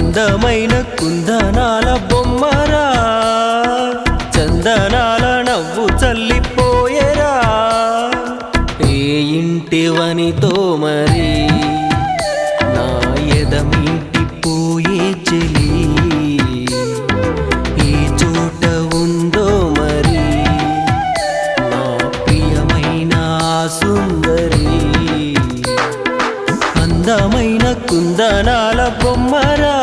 అందమైన కుందనాల బొమ్మరా, చందనాల నవ్వు చల్లిపోయేరా. ఏ ఇంటివనితో మరి నా ఎదమిటిపోయే చెలి, ఏ చోట ఉందో మరి నా ప్రియమైన సుందరి. అందమైన కుందనాల బొమ్మరా,